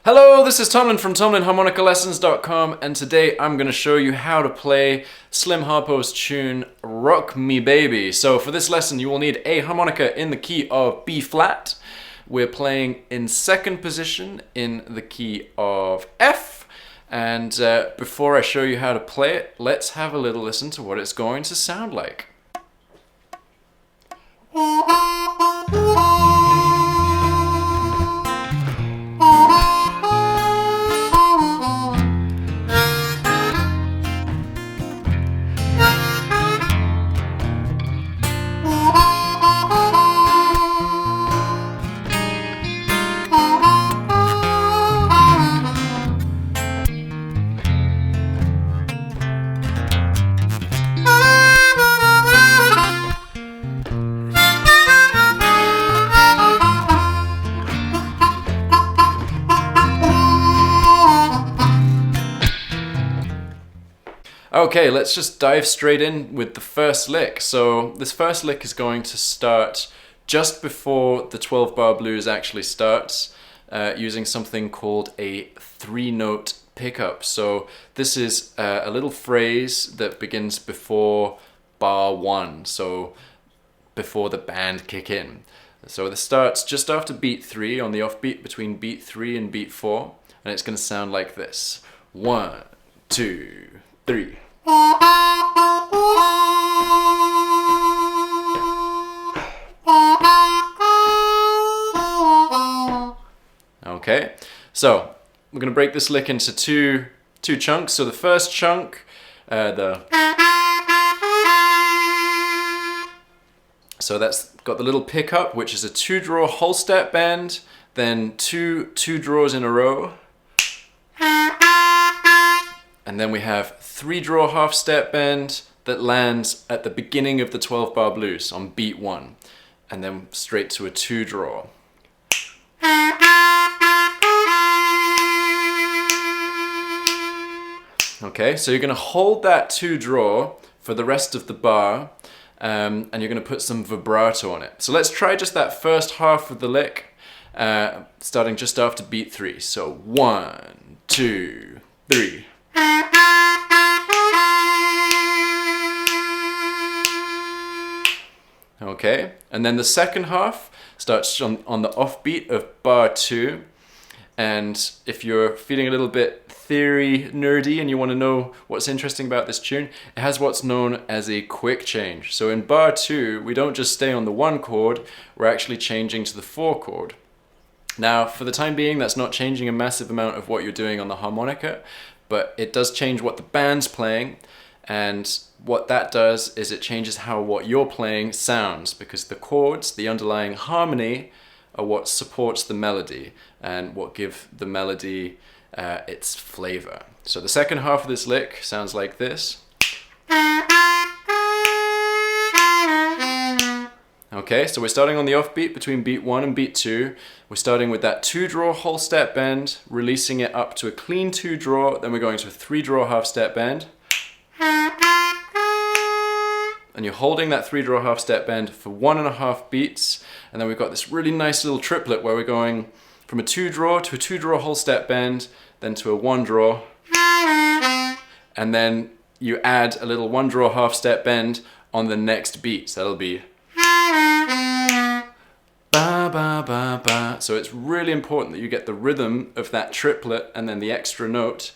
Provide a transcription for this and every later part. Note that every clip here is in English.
Hello, this is Tomlin from TomlinHarmonicaLessons.com, and today I'm going to show you how to play Slim Harpo's tune Rock Me Baby. So for this lesson you will need a harmonica in the key of B flat. We're playing in second position in the key of F, and before I show you how to play it, let's have a little listen to what it's going to sound like. Okay, let's just dive straight in with the first lick. So this first lick is going to start just before the 12-bar blues actually starts, using something called a 3-note pickup. So this is a little phrase that begins before bar 1, so before the band kick in. So this starts just after beat 3 on the offbeat between beat 3 and beat 4, and it's going to sound like this. 1, 2, 3. Okay, so we're going to break this lick into two chunks. So the first chunk, so that's got the little pickup, which is a 2-draw whole step bend, then two draws in a row. And then we have 3-draw half step bend that lands at the beginning of the 12-bar blues on beat 1, and then straight to a 2-draw. Okay, so you're going to hold that 2-draw for the rest of the bar, and you're going to put some vibrato on it. So let's try just that first half of the lick, starting just after beat 3. So 1, 2, 3. Okay, and then the second half starts on the offbeat of bar 2, and if you're feeling a little bit theory nerdy and you want to know what's interesting about this tune, it has what's known as a quick change. So in bar 2 we don't just stay on the 1 chord, we're actually changing to the 4 chord. Now for the time being that's not changing a massive amount of what you're doing on the harmonica, but it does change what the band's playing, and what that does is it changes how what you're playing sounds, because the chords, the underlying harmony, are what supports the melody and what give the melody its flavor. So the second half of this lick sounds like this. Okay, so we're starting on the offbeat between beat 1 and beat 2. We're starting with that 2-draw whole step bend, releasing it up to a clean 2-draw, then we're going to a 3-draw half step bend. And you're holding that 3-draw half step bend for 1.5 beats, and then we've got this really nice little triplet where we're going from a 2-draw to a 2-draw whole step bend, then to a 1-draw, and then you add a little 1-draw half step bend on the next beat. So that'll be ba ba ba ba. So it's really important that you get the rhythm of that triplet and then the extra note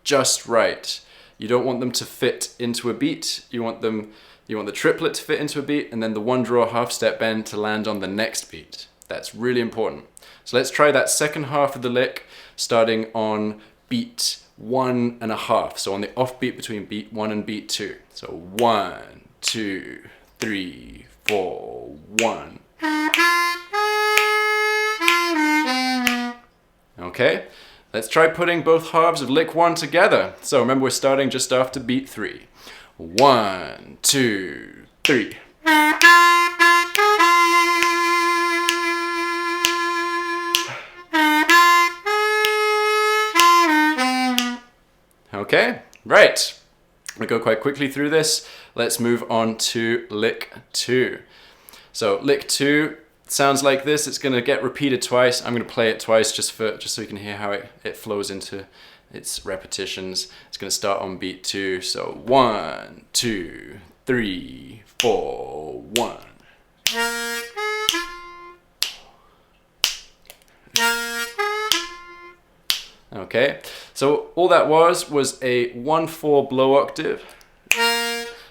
just right. You don't want them to fit into a beat. You want the triplet to fit into a beat, and then the 1-draw half step bend to land on the next beat. That's really important. So let's try that second half of the lick, starting on beat 1.5. So on the offbeat between beat 1 and beat 2. So 1, 2, 3, 4, 1. Okay, let's try putting both halves of lick 1 together. So remember, we're starting just after beat 3. 1, 2, 3. Okay, right. We go quite quickly through this. Let's move on to lick 2. So lick 2 sounds like this. It's going to get repeated twice. I'm going to play it twice just so you can hear how it flows into its repetitions. It's going to start on beat 2. So 1, 2, 3, 4, 1. Okay, so all that was a 1/4 blow octave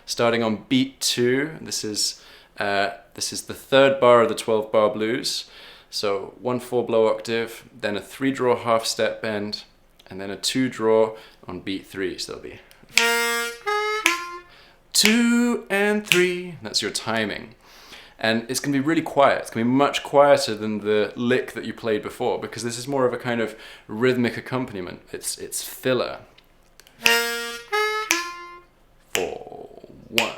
starting on beat 2. This is the third bar of the 12-bar blues. So 1/4 blow octave, then a 3-draw half step bend, and then a 2-draw on beat 3. So that'll be 2 and 3. That's your timing. And it's going to be really quiet. It's going to be much quieter than the lick that you played before, because this is more of a kind of rhythmic accompaniment. It's filler. 4, 1.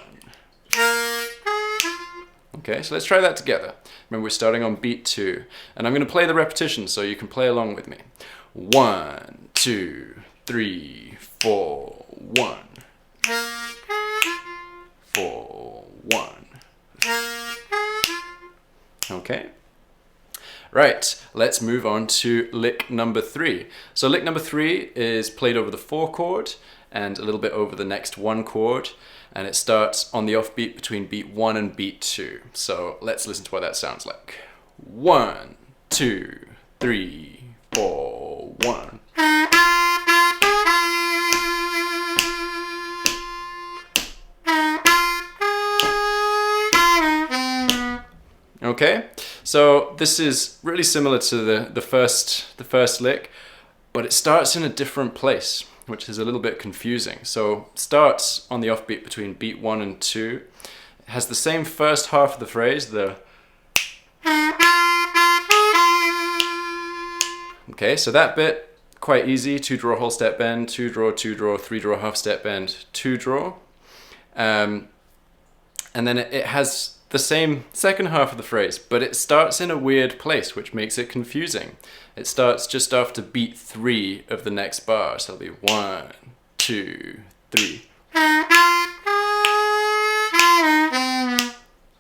Okay, so let's try that together. Remember, we're starting on beat 2. And I'm going to play the repetition so you can play along with me. 1, 2, 3, 4, 1. 4, 1. Okay. Right, let's move on to lick number 3. So lick number 3 is played over the 4 chord and a little bit over the next 1 chord, and it starts on the offbeat between beat 1 and beat 2. So let's listen to what that sounds like. 1, 2, 3, 4, 1. Okay, so this is really similar to the first lick, but it starts in a different place, which is a little bit confusing. So it starts on the offbeat between beat 1 and 2. It has the same first half of the phrase, the... Okay, so that bit, quite easy. 2-draw whole step bend, 2-draw, 2-draw, 3-draw half step bend, 2-draw. And then it has the same second half of the phrase, but it starts in a weird place, which makes it confusing. It starts just after beat 3 of the next bar, so it'll be 1, 2, 3.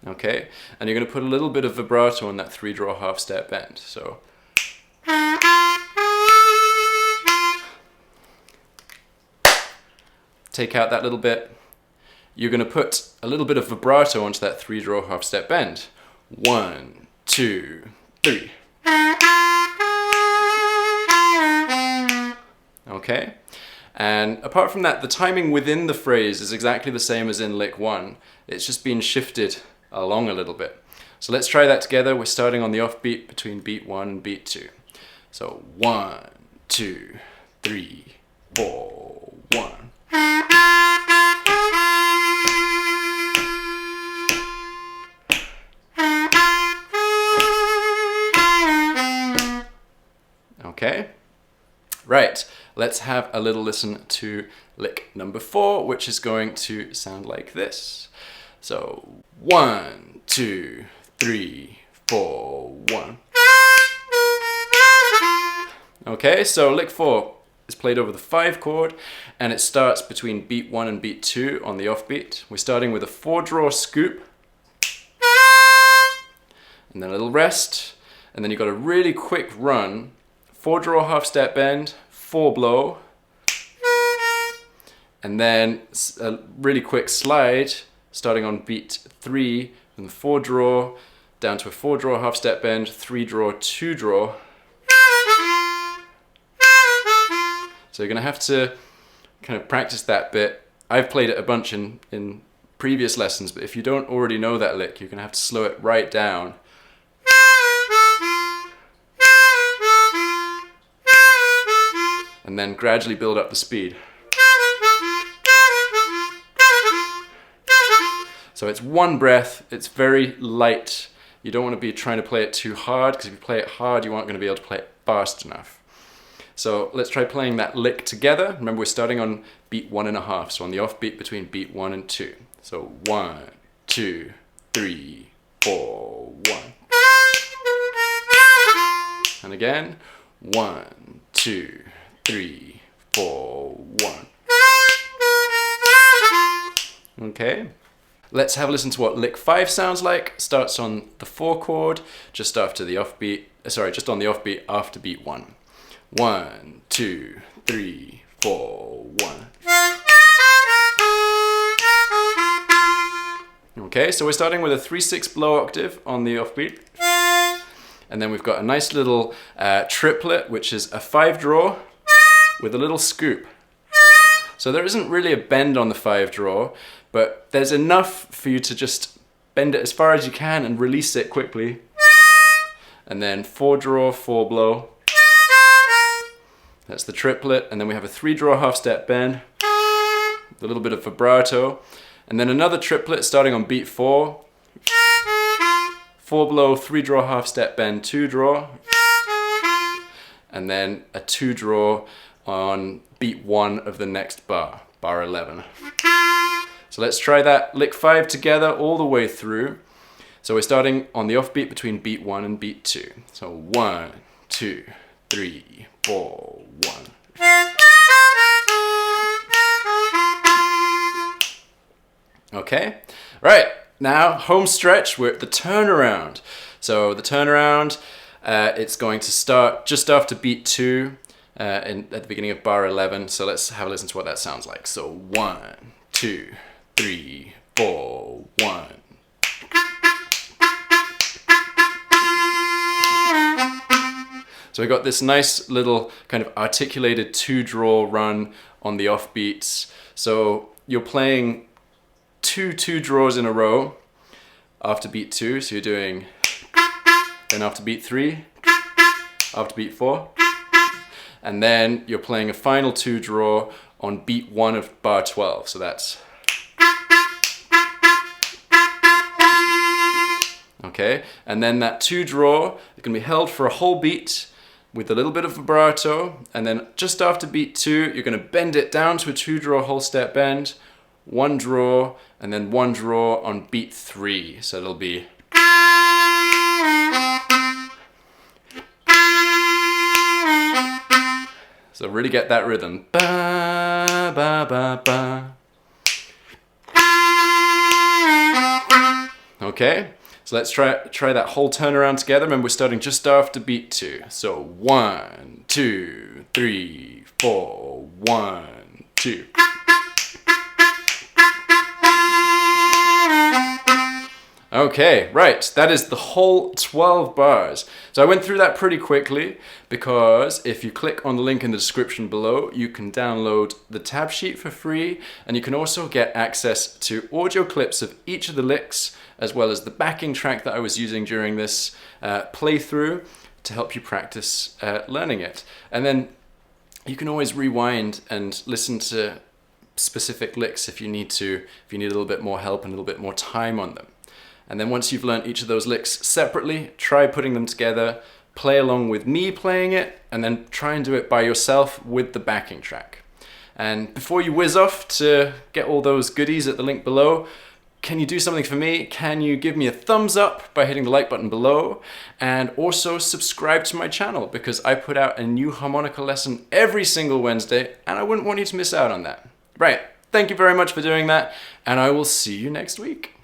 Okay, and you're going to put a little bit of vibrato on that 3-draw half step bend. So take out that little bit. You're going to put a little bit of vibrato onto that 3-draw half step bend. 1, 2, 3. Okay, and apart from that, the timing within the phrase is exactly the same as in lick 1. It's just been shifted along a little bit. So let's try that together. We're starting on the offbeat between beat 1 and beat 2. So 1, 2, 3, 4, 1. Okay, right, let's have a little listen to lick number 4, which is going to sound like this. So 1, 2, 3, 4, 1. Okay, so lick 4 is played over the 5 chord, and it starts between beat 1 and beat 2 on the offbeat. We're starting with a 4-draw scoop, and then a little rest, and then you've got a really quick run. 4-draw half step bend, 4 blow, and then a really quick slide starting on beat 3 from the 4-draw down to a 4-draw half step bend, 3-draw, 2-draw. So you're going to have to kind of practice that bit. I've played it a bunch in previous lessons, but if you don't already know that lick, you're going to have to slow it right down. And then gradually build up the speed. So it's one breath, it's very light. You don't want to be trying to play it too hard, because if you play it hard, you aren't going to be able to play it fast enough. So let's try playing that lick together. Remember, we're starting on beat 1.5, so on the offbeat between beat 1 and 2. So 1, 2, 3, 4, 1. And again, 1, 2, 3, 4, 1. Okay. Let's have a listen to what lick 5 sounds like. Starts on the 4 chord, just after the offbeat, just on the offbeat after beat 1. 1, 2, 3, 4, 1. Okay, so we're starting with a 3/6 blow octave on the offbeat. And then we've got a nice little triplet, which is a 5 draw with a little scoop. So there isn't really a bend on the 5 draw, but there's enough for you to just bend it as far as you can and release it quickly. And then 4 draw, 4 blow. That's the triplet. And then we have a 3 draw half step bend, a little bit of vibrato. And then another triplet starting on beat 4. 4 blow, 3 draw half step bend, 2 draw. And then a 2 draw on beat 1 of the next bar, bar 11. So let's try that lick 5 together all the way through. So we're starting on the offbeat between beat 1 and beat 2. So 1, 2, 3, 4, 1. Okay, right, now home stretch, we're at the turnaround. So the turnaround, it's going to start just after beat 2 at the beginning of bar 11. So let's have a listen to what that sounds like. So 1, 2, 3, 4, 1. So we got this nice little kind of articulated 2 draw run on the offbeats. So you're playing 2 draws in a row after beat 2. So you're doing, then after beat 3, after beat 4. And then you're playing a final 2 draw on beat 1 of bar 12. So that's, okay. And then that 2 draw is going to be held for a whole beat with a little bit of vibrato. And then just after beat 2, you're going to bend it down to a 2 draw whole step bend, 1 draw, and then 1 draw on beat 3. So it'll be, so really get that rhythm. Ba, ba, ba, ba. Okay, so let's try that whole turnaround together. Remember, we're starting just after beat 2. So 1, 2, 3, 4, 1, 2. Okay, right, that is the whole 12 bars. So I went through that pretty quickly because if you click on the link in the description below, you can download the tab sheet for free, and you can also get access to audio clips of each of the licks, as well as the backing track that I was using during this playthrough to help you practice learning it. And then you can always rewind and listen to specific licks if you need a little bit more help and a little bit more time on them. And then once you've learned each of those licks separately, try putting them together, play along with me playing it, and then try and do it by yourself with the backing track. And before you whiz off to get all those goodies at the link below, can you do something for me? Can you give me a thumbs up by hitting the like button below? And also subscribe to my channel, because I put out a new harmonica lesson every single Wednesday, and I wouldn't want you to miss out on that. Right, thank you very much for doing that, and I will see you next week.